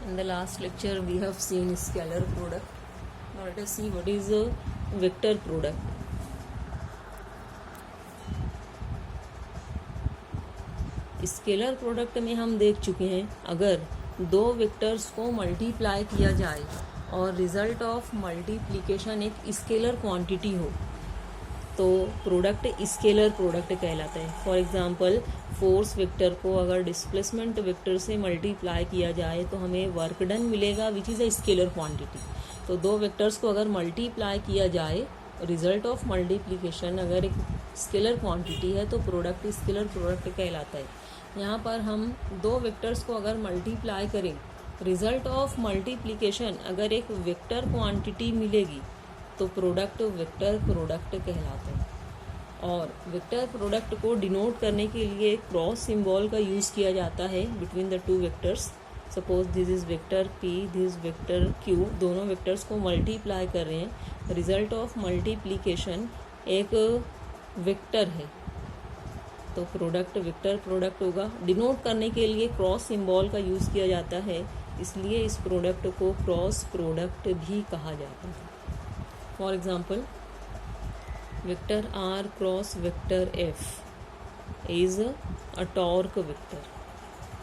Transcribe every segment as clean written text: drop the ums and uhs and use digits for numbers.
In the last lecture we have seen scalar product. Now let us see what is a vector product. Scalar product में हम देख चुके हैं, अगर दो वेक्टर्स को मल्टीप्लाई किया जाए और रिजल्ट ऑफ मल्टीप्लिकेशन एक स्केलर क्वांटिटी हो तो प्रोडक्ट स्केलर प्रोडक्ट कहलाता है. फॉर एग्जांपल फोर्स वेक्टर को अगर डिस्प्लेसमेंट वेक्टर से मल्टीप्लाई किया जाए तो हमें वर्क डन मिलेगा which is a scalar quantity. तो दो वेक्टर्स को अगर मल्टीप्लाई किया जाए, रिजल्ट ऑफ मल्टीप्लिकेशन अगर एक स्केलर क्वांटिटी है तो प्रोडक्ट स्केलर प्रोडक्ट कहलाता है. यहाँ पर हम दो वेक्टर्स को अगर मल्टीप्लाई करें, रिजल्ट ऑफ मल्टीप्लिकेशन अगर एक वेक्टर क्वांटिटी मिलेगी तो प्रोडक्ट वेक्टर प्रोडक्ट कहलाता है. और वेक्टर प्रोडक्ट को डिनोट करने के लिए क्रॉस सिंबल का यूज़ किया जाता है between the two vectors. Suppose this is vector P, this vector Q. दोनों वेक्टर्स को मल्टीप्लाई कर रहे हैं, रिजल्ट ऑफ मल्टीप्लिकेशन एक वेक्टर है तो प्रोडक्ट वेक्टर प्रोडक्ट होगा. डिनोट करने के लिए क्रॉस सिंबल का यूज़ किया जाता है, इसलिए इस प्रोडक्ट को क्रॉस प्रोडक्ट भी कहा जाता है. For example vector R cross vector F is a torque vector.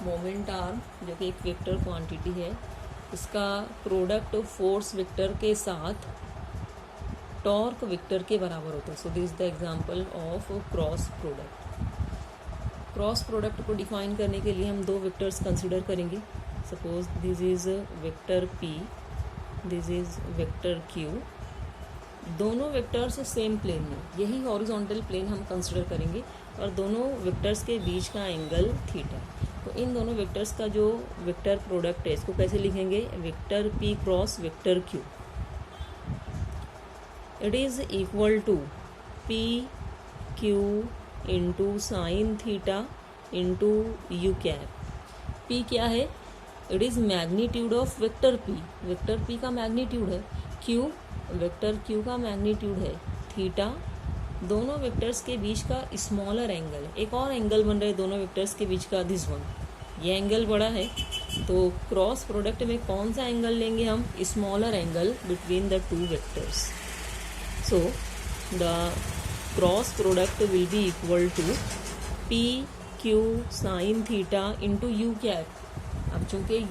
Moment R जो कि एक वेक्टर क्वांटिटी है, इसका प्रोडक्ट फोर्स वेक्टर के साथ टॉर्क वेक्टर के बराबर होता है. So this is the example of cross product. Cross product को डिफाइन करने के लिए हम दो वेक्टर्स कंसिडर करेंगे. Suppose this is vector P, this is vector Q. दोनों वेक्टर्स सेम प्लेन में, यही हॉरिजॉन्टल प्लेन हम कंसिडर करेंगे और दोनों वेक्टर्स के बीच का एंगल थीटा. तो इन दोनों वेक्टर्स का जो वेक्टर प्रोडक्ट है इसको कैसे लिखेंगे? Vector P cross vector Q. It is equal to P Q into sine theta into u cap. P क्या है? It is magnitude of vector P. Vector P का मैग्नीट्यूड है. Q वेक्टर Q का magnitude है. Theta दोनों vectors के बीच का स्मॉलर एंगल है. एक और एंगल बन रहा है दोनों वेक्टर्स के बीच का, दिस वन. ये एंगल बड़ा है तो क्रॉस प्रोडक्ट में कौन सा एंगल लेंगे हम? Smaller angle between the two vectors. So the cross product will be equal to P Q sine theta into u cap. अब चूंकि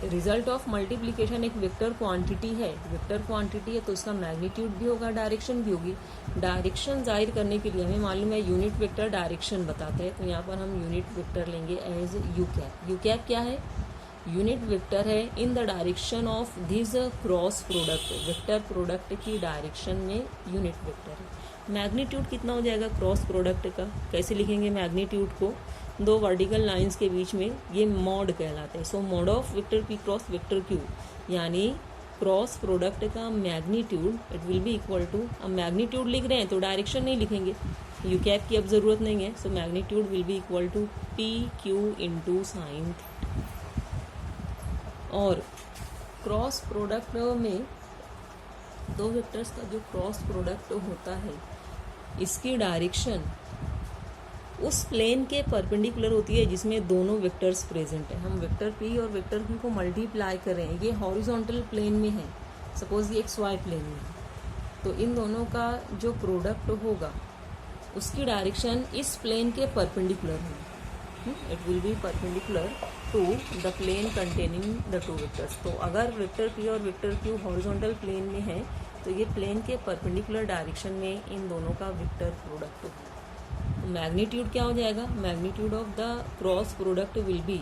रिजल्ट ऑफ मल्टीप्लिकेशन एक वेक्टर क्वांटिटी है, वेक्टर क्वांटिटी है तो उसका मैग्नीट्यूड भी होगा, डायरेक्शन भी होगी. डायरेक्शन जाहिर करने के लिए हमें मालूम है यूनिट वेक्टर डायरेक्शन बताते हैं, तो यहाँ पर हम यूनिट वेक्टर लेंगे as u cap. U cap क्या है? यूनिट वेक्टर है in the direction of this cross product. Vector product की डायरेक्शन में यूनिट वेक्टर है. मैग्नीट्यूड कितना हो जाएगा क्रॉस प्रोडक्ट का? कैसे लिखेंगे मैग्नीट्यूड को? दो वर्टिकल लाइंस के बीच में ये मॉड कहलाते हैं. सो mod of vector P cross vector Q, यानी क्रॉस प्रोडक्ट का magnitude it will be equal to, अब मैग्नीट्यूड लिख रहे हैं तो डायरेक्शन नहीं लिखेंगे, यू कैप की अब ज़रूरत नहीं है. So magnitude will be equal to P Q into sine theta. और क्रॉस प्रोडक्ट में दो वेक्टर्स का जो क्रॉस प्रोडक्ट होता है इसकी डायरेक्शन उस प्लेन के परपेंडिकुलर होती है जिसमें दोनों वेक्टर्स प्रेजेंट है. हम वेक्टर P और वेक्टर Q को मल्टीप्लाई कर रहे हैं, ये हॉरिजॉन्टल प्लेन में है. सपोज ये XY प्लेन में है तो इन दोनों का जो प्रोडक्ट होगा उसकी डायरेक्शन इस प्लेन के परपेंडिकुलर होगी. It will be perpendicular to the plane containing the two vectors. तो अगर वेक्टर P और वेक्टर Q हॉरिजॉन्टल प्लेन में है तो ये प्लेन के परपेंडिकुलर डायरेक्शन में इन दोनों का वेक्टर प्रोडक्ट होगा. मैग्नीट्यूड क्या हो जाएगा? Magnitude of the cross product will be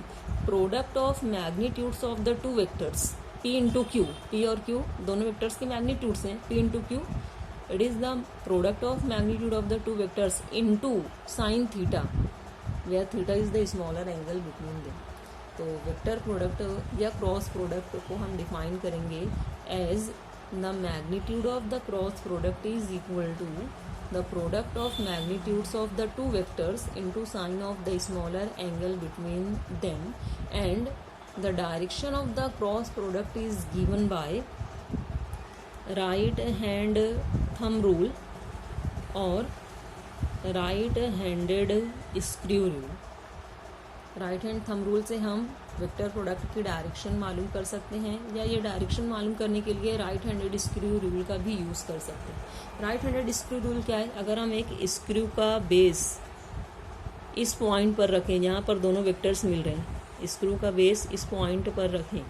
product of magnitudes of the two vectors P into Q. P और Q दोनों वेक्टर्स के मैग्नीट्यूड्स हैं. P into Q it is the product of magnitude of the two vectors into sine theta, where theta is the smaller angle between them. तो vector product या cross product को हम define करेंगे as the magnitude of the cross product is equal to the product of magnitudes of the two vectors into sine of the smaller angle between them, and the direction of the cross product is given by right hand thumb rule or right handed screw rule. Right hand thumb rule से हम vector product की direction मालूम कर सकते हैं, या ये direction मालूम करने के लिए राइट हैंडेड स्क्रू रूल का भी यूज़ कर सकते हैं। राइट हैंडेड स्क्रू रूल क्या है? अगर हम एक स्क्रू का बेस इस पॉइंट पर रखें जहाँ पर दोनों वेक्टर्स मिल रहे हैं, स्क्रू का बेस इस पॉइंट पर रखें,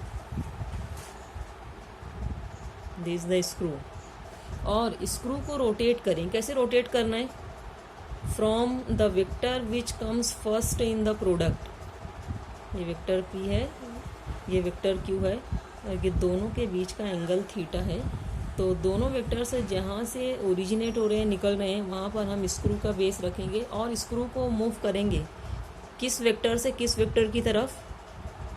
दिस द स्क्रू, और स्क्रू को रोटेट करें। कैसे रोटेट करना है? From the vector which comes first in the product. ये वेक्टर P है, ये वेक्टर Q है, और ये दोनों के बीच का एंगल थीटा है। तो दोनों वेक्टर से जहाँ से ओरिजिनेट हो रहे हैं, निकल रहे हैं, वहाँ पर हम स्क्रू का बेस रखेंगे और स्क्रू को मूव करेंगे किस वेक्टर से किस वेक्टर की तरफ?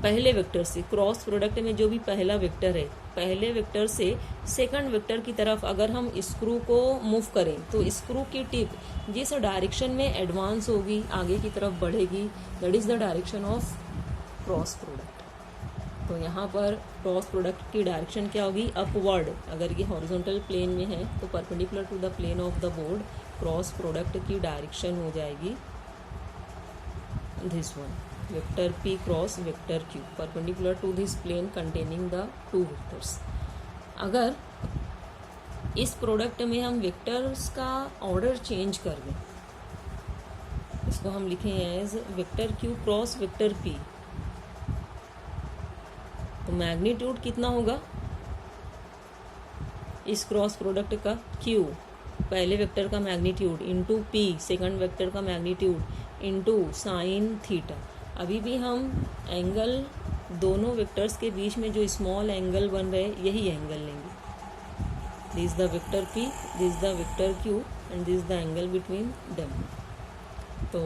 पहले वेक्टर से। क्रॉस प्रोडक्ट में जो भी पहला वेक्टर है, पहले वेक्टर से सेकंड वेक्टर की तरफ अगर हम स्क्रू को मूव करें तो स्क्रू की टिप जिस डायरेक्शन में एडवांस होगी, आगे की तरफ बढ़ेगी, that is the direction of cross product. तो यहाँ पर क्रॉस प्रोडक्ट की डायरेक्शन क्या होगी? अपवर्ड। अगर ये हॉरिजॉन्टल प्लेन में है तो perpendicular to the plane of the board cross product की डायरेक्शन हो जाएगी this one, vector P cross vector Q perpendicular to this plane containing the two vectors. अगर इस प्रोडक्ट में हम वेक्टर्स का ऑर्डर चेंज कर दें, इसको हम लिखें as vector Q cross vector P, तो मैग्नीट्यूड कितना होगा इस क्रॉस प्रोडक्ट का? Q पहले वेक्टर का magnitude into P second vector का मैग्नीट्यूड इंटू साइन थीटा। अभी भी हम एंगल दोनों वेक्टर्स के बीच में जो स्मॉल एंगल बन रहे यही एंगल लेंगे। This the vector P, this the vector Q and this the angle between them. तो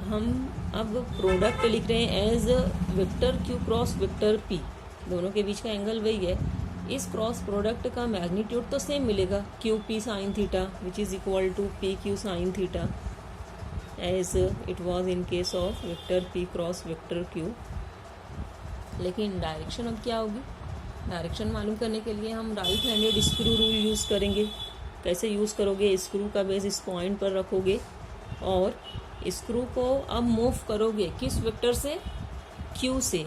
हम अब प्रोडक्ट लिख रहे हैं as vector Q cross vector P, दोनों के बीच का एंगल वही है। इस क्रॉस प्रोडक्ट का मैग्नीट्यूड तो सेम मिलेगा, Q P sine theta which is equal to P Q sine theta as it was in case of vector P cross vector Q। लेकिन डायरेक्शन अब क्या होगी? डायरेक्शन मालूम करने के लिए हम right handed screw rule use करेंगे। कैसे यूज़ करोगे? स्क्रू का बेस इस पॉइंट पर रखोगे और स्क्रू को अब मूव करोगे किस वेक्टर से? Q से।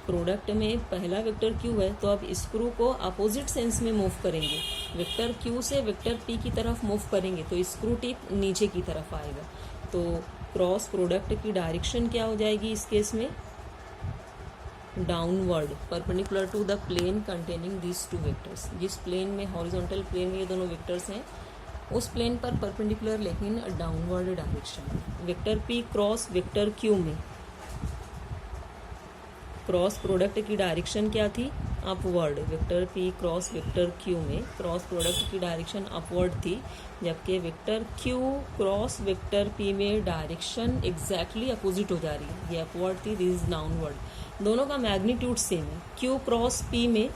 प्रोडक्ट में पहला वेक्टर Q है तो अब स्क्रू को अपोजिट सेंस में मूव करेंगे, वेक्टर Q से वेक्टर P की तरफ मूव करेंगे तो स्क्रू टिप नीचे की तरफ आएगा। तो क्रॉस प्रोडक्ट की डायरेक्शन क्या हो जाएगी इस केस में? Downward, perpendicular to the plane containing this two vectors. जिस प्लेन में, हॉरिजॉन्टल प्लेन में ये दोनों वेक्टर्स हैं, उस प्लेन पर परपेंडिकुलर लेकिन downward direction. Vector P cross vector Q में क्रॉस प्रोडक्ट की डायरेक्शन क्या थी? Upward. Vector P cross vector Q में क्रॉस प्रोडक्ट की डायरेक्शन अपवर्ड थी, जबकि vector Q cross vector P में डायरेक्शन एग्जैक्टली अपोजिट हो जा रही है। ये अपवर्ड थी, दिस इज डाउनवर्ड। दोनों का मैग्नीट्यूड सेम है। Q क्रॉस P में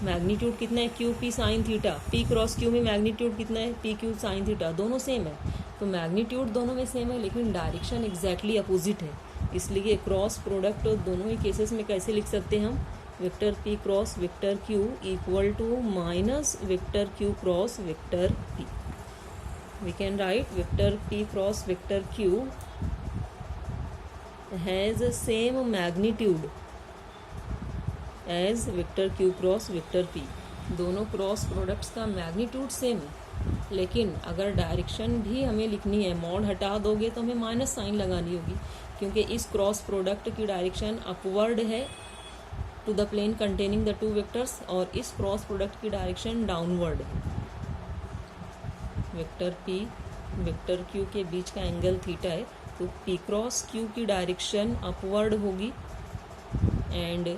मैग्नीट्यूड कितना है? Q P sine theta. P cross Q में मैग्नीट्यूड कितना है? P Q sine theta. दोनों सेम है, तो मैग्नीट्यूड दोनों में सेम है लेकिन डायरेक्शन एग्जैक्टली अपोजिट है। इसलिए क्रॉस प्रोडक्ट दोनों ही केसेस में कैसे लिख सकते हैं हम? Vector P cross vector Q equal to minus vector Q cross vector P। We can write vector P cross vector Q has same magnitude as vector Q cross vector P। दोनों cross products का magnitude same है, लेकिन अगर direction भी हमें लिखनी है, mod हटा दोगे तो हमें माइनस साइन लगानी होगी, क्योंकि इस क्रॉस प्रोडक्ट की डायरेक्शन अपवर्ड है to the plane containing the two vectors और इस क्रॉस प्रोडक्ट की डायरेक्शन डाउनवर्ड है। वेक्टर P वेक्टर Q के बीच का एंगल थीटा है, तो P क्रॉस Q की डायरेक्शन अपवर्ड होगी and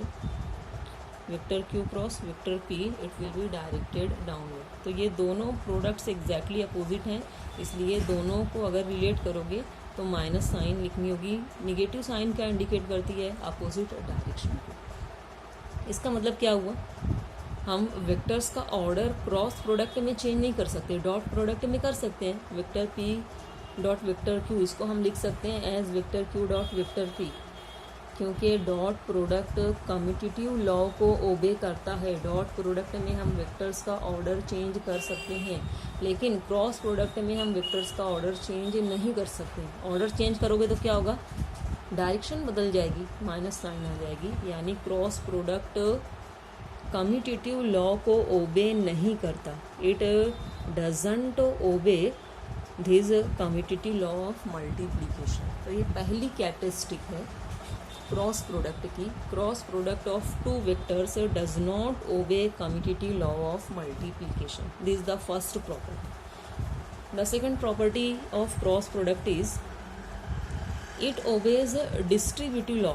vector Q cross vector P it will be directed downward. तो ये दोनों प्रोडक्ट्स एग्जैक्टली अपोजिट हैं, इसलिए दोनों को अगर रिलेट करोगे तो माइनस साइन लिखनी होगी। निगेटिव साइन क्या इंडिकेट करती है? अपोजिट डायरेक्शन को। इसका मतलब क्या हुआ? हम वेक्टर्स का ऑर्डर क्रॉस प्रोडक्ट में चेंज नहीं कर सकते, डॉट प्रोडक्ट में कर सकते हैं। Vector P dot vector Q, इसको हम लिख सकते हैं as vector Q dot vector P, क्योंकि डॉट प्रोडक्ट कम्यूटेटिव लॉ को ओबे करता है। डॉट प्रोडक्ट में हम वेक्टर्स का ऑर्डर चेंज कर सकते हैं, लेकिन क्रॉस प्रोडक्ट में हम वेक्टर्स का ऑर्डर चेंज नहीं कर सकते। ऑर्डर चेंज करोगे तो क्या होगा? डायरेक्शन बदल जाएगी, माइनस साइन आ जाएगी, यानी क्रॉस प्रोडक्ट कम्यूटेटिव लॉ को ओबे नहीं करता. It doesn't obey this commutative law of multiplication. तो ये पहली कैरेक्टरिस्टिक है क्रॉस प्रोडक्ट की. Cross product of two vectors does not obey commutative law of multiplication. This is the first property. The second property of cross product is it obeys distributive law.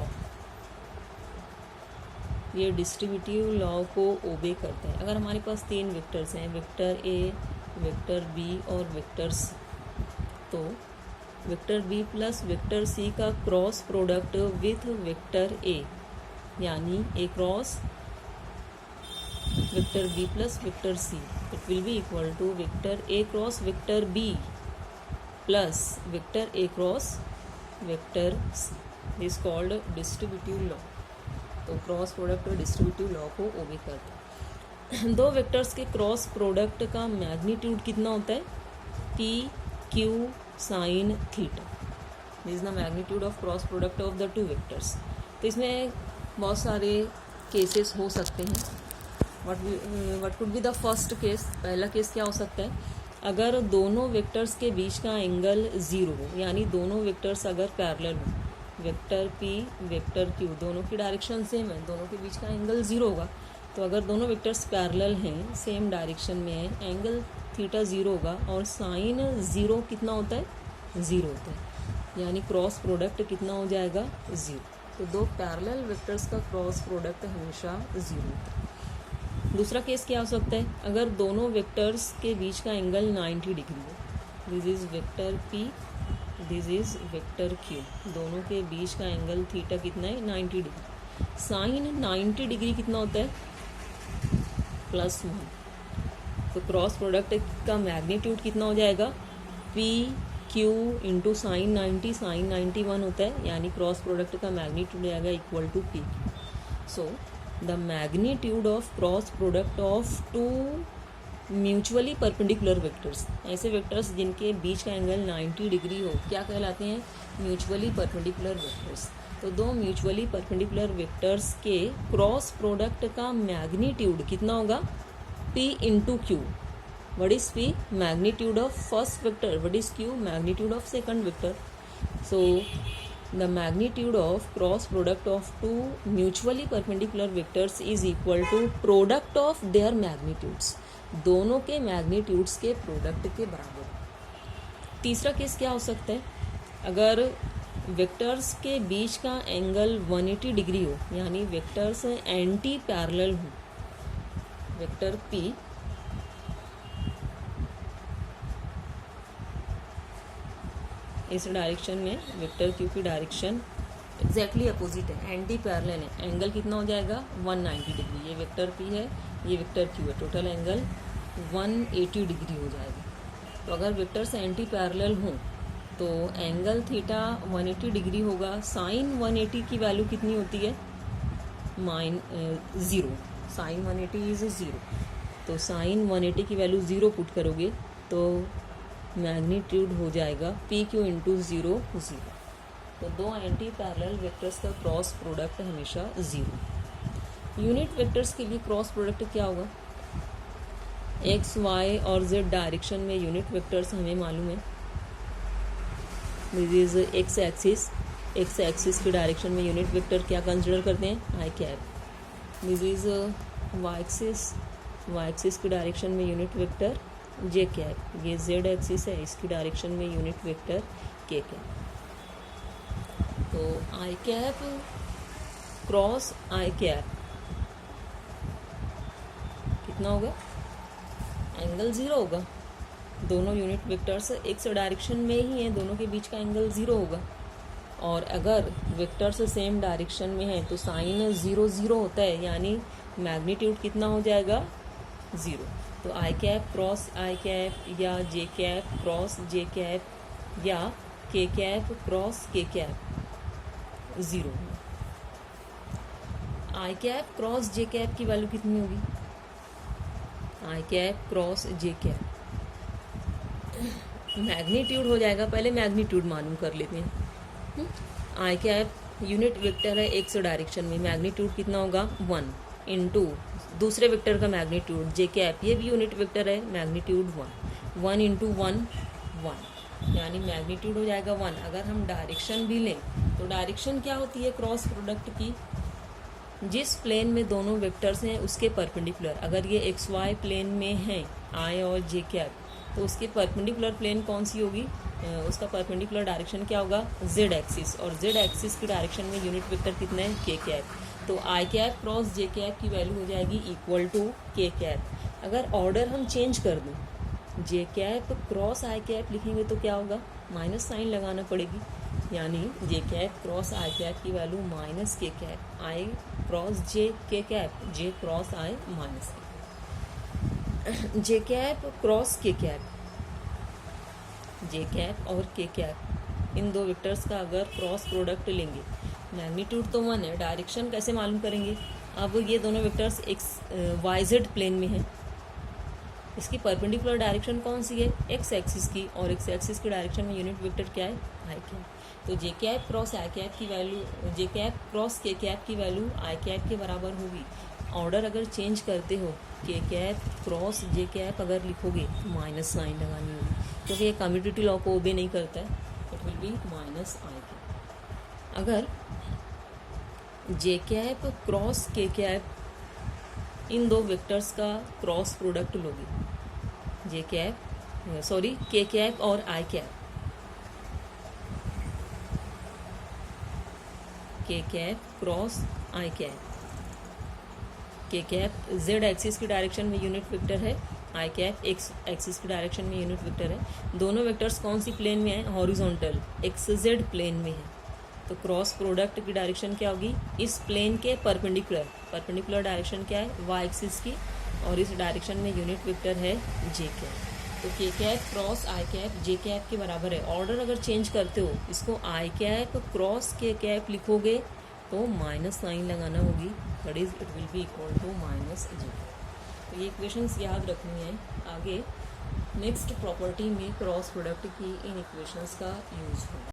ये distributive law को obey करते हैं. अगर हमारे पास तीन vectors हैं, vector A, vector B और vector C, तो vector B plus vector C का cross product with vector A, यानी A cross vector B plus vector C, it will be equal to vector A cross vector B plus vector A cross vector C. This called distributive law. तो cross product distributive law को obey करता है. दो vectors के cross product का magnitude कितना होता है? P Q sine theta. This is the magnitude of cross product of the two vectors. तो इसमें बहुत सारे केसेस हो सकते हैं. What could be the first case? पहला केस क्या हो सकता है? अगर दोनों वेक्टर्स के बीच का एंगल 0 हो, यानी दोनों वेक्टर्स अगर पैरेलल हो, वेक्टर P वेक्टर Q दोनों की डायरेक्शन सेम है, दोनों के बीच का एंगल 0 होगा. तो अगर दोनों वेक्टर्स पैरेलल हैं, सेम डायरेक्शन में है, एंगल थीटा 0 होगा और साइन 0 कितना होता है? 0 होता है, यानी क्रॉस प्रोडक्ट कितना हो जाएगा? 0. तो दो पैरेलल वेक्टर्स का क्रॉस प्रोडक्ट हमेशा 0 होता है. दूसरा केस क्या हो सकता है? अगर दोनों वेक्टर्स के बीच का एंगल 90 डिग्री हो. This is vector P, this is vector Q. दोनों के बीच का एंगल थीटा कितना है? 90 डिग्री. साइन 90 डिग्री कितना होता है? +1. तो क्रॉस प्रोडक्ट का मैग्नीट्यूड कितना हो जाएगा? P Q into sine 90, sine 91 होता है, यानी क्रॉस प्रोडक्ट का मैग्नीट्यूड आएगा equal to P. So the magnitude of cross product of two mutually perpendicular vectors, ऐसे वेक्टर्स जिनके बीच का एंगल 90 डिग्री हो, क्या कहलाते हैं? Mutually perpendicular vectors. तो दो म्यूचुअली परपेंडिकुलर वेक्टर्स के क्रॉस प्रोडक्ट का मैग्नीट्यूड कितना होगा? P into Q. What is P? Magnitude of first vector. What is Q? Magnitude of second vector. So the magnitude of cross product of two mutually perpendicular vectors is equal to product of their magnitudes. दोनों के magnitudes के product के बराबर. तीसरा case क्या हो सकता है? अगर वेक्टर्स के बीच का एंगल 180 डिग्री हो, यानी वेक्टर्स एंटी पैरेलल हो. वेक्टर P इस डायरेक्शन में, वेक्टर Q की डायरेक्शन एग्जैक्टली अपोजिट है, एंटी पैरेलल है. एंगल कितना हो जाएगा? 190 डिग्री. ये वेक्टर P है, ये वेक्टर Q है. टोटल एंगल 180 डिग्री हो जाएगा. तो अगर वेक्टर्स एंटी पैरेलल हों तो एंगल थीटा 180 डिग्री होगा. साइन 180 की वैल्यू कितनी होती है? 0. Sine 180 is 0. तो साइन 180 की वैल्यू 0 पुट करोगे तो मैग्नीट्यूड हो जाएगा P Q इंटू 0 0. तो दो एंटी पैरेलल वेक्टर्स का क्रॉस प्रोडक्ट हमेशा 0. यूनिट वेक्टर्स के लिए क्रॉस प्रोडक्ट क्या होगा? X, Y और Z डायरेक्शन में यूनिट वेक्टर्स हमें मालूम है. This is X axis. X axis की डायरेक्शन में यूनिट वेक्टर क्या कंसिडर करते हैं? I cap. This is Y axis. Y axis की डायरेक्शन में यूनिट वेक्टर जे कैप. ये जेड एक्सिस है, इसकी डायरेक्शन में यूनिट वेक्टर के कैप. तो I cap cross I cap कितना होगा? एंगल 0 होगा. दोनों यूनिट वेक्टर्स एक्स डायरेक्शन में ही हैं, दोनों के बीच का एंगल 0 होगा. और अगर वेक्टर्स सेम डायरेक्शन में हैं तो साइन 0 0 होता है, यानी मैग्नीट्यूड कितना हो जाएगा? 0. तो I cap cross I cap या जे कैप क्रॉस जे कैप या के कैप क्रॉस के कैप 0. आई कैप क्रॉस जे कैप की वैल्यू कितनी होगी? आई कैप क्रॉस जे कैप मैग्नीट्यूड हो जाएगा. पहले मैग्नीट्यूड मालूम कर लेते हैं. आई कैप यूनिट वेक्टर है एक्स डायरेक्शन में, मैग्नीट्यूड कितना होगा 1 इंटू दूसरे वेक्टर का मैग्नीट्यूड जे कैप, ये भी यूनिट वेक्टर है, मैग्नीट्यूड 1 इंटू 1 यानी मैग्नीट्यूड हो जाएगा 1। अगर हम डायरेक्शन भी लें तो डायरेक्शन क्या होती है क्रॉस प्रोडक्ट की, जिस प्लेन में दोनों वेक्टर्स हैं उसके परपेंडिकुलर। अगर ये एक्स वाई प्लेन में हैं आई और जे कैप, तो उसके परपेंडिकुलर प्लेन कौन सी होगी, उसका परपेंडिकुलर डायरेक्शन क्या होगा जेड एक्सिस, और जेड एक्सिस की डायरेक्शन में यूनिट वेक्टर कितना है के कैप। तो I cap cross J cap की वैल्यू हो जाएगी इक्वल टू के कैप। अगर ऑर्डर हम चेंज कर दें, जे कैप क्रॉस आई कैप लिखेंगे तो क्या होगा, माइनस साइन लगाना पड़ेगी, यानी जे कैप क्रॉस आई कैप की वैल्यू माइनस के कैप, आई क्रॉस जे के कैप, जे क्रॉस आई माइनस के, जे cap cross K cap, J cap और के कैप इन दो वेक्टर्स का अगर क्रॉस प्रोडक्ट लेंगे, मैग्नीट्यूड तो 1 है, डायरेक्शन कैसे मालूम करेंगे। अब ये दोनों vectors X Y Z plane में हैं, इसकी परपेंडिकुलर डायरेक्शन कौन सी है एक्स एक्सिस की, और एक्स एक्सिस की डायरेक्शन में यूनिट वेक्टर क्या है आई कैप। तो जे कैप क्रॉस आई कैप की वैल्यू, जे कैप क्रॉस के कैप की वैल्यू आई कैप के बराबर होगी। ऑर्डर अगर चेंज करते हो, के कैप क्रॉस जे कैप अगर लिखोगे तो माइनस साइन लगानी होगी, क्योंकि ये कम्यूटेटिव लॉ को ओबे नहीं करता है, it will B minus I cap. अगर जे कैप क्रॉस के कैप इन दो वेक्टर्स का क्रॉस प्रोडक्ट लोगे, जे कैप सॉरी के कैप और आई कैप, के कैप क्रॉस आई कैप, के कैप जेड एक्सिस की डायरेक्शन में यूनिट वेक्टर है, आई कैप एक्स एक्सिस की डायरेक्शन में यूनिट वेक्टर है। दोनों वेक्टर्स कौन सी प्लेन में है, हॉरिजॉन्टल एक्स जेड प्लेन में है। तो क्रॉस प्रोडक्ट की डायरेक्शन क्या होगी, इस प्लेन के परपेंडिकुलर, परपेंडिकुलर डायरेक्शन क्या है वाई एक्सिस की, और इस डायरेक्शन में यूनिट वेक्टर है जे कैप। तो K cap cross I cap J cap के बराबर है। ऑर्डर अगर चेंज करते हो, इसको I cap cross K cap लिखोगे तो माइनस साइन लगाना होगी, that is it will be equal to minus J. तो ये इक्वेशंस याद रखनी है। आगे नेक्स्ट प्रॉपर्टी में क्रॉस प्रोडक्ट की इन इक्वेशंस का यूज होगा।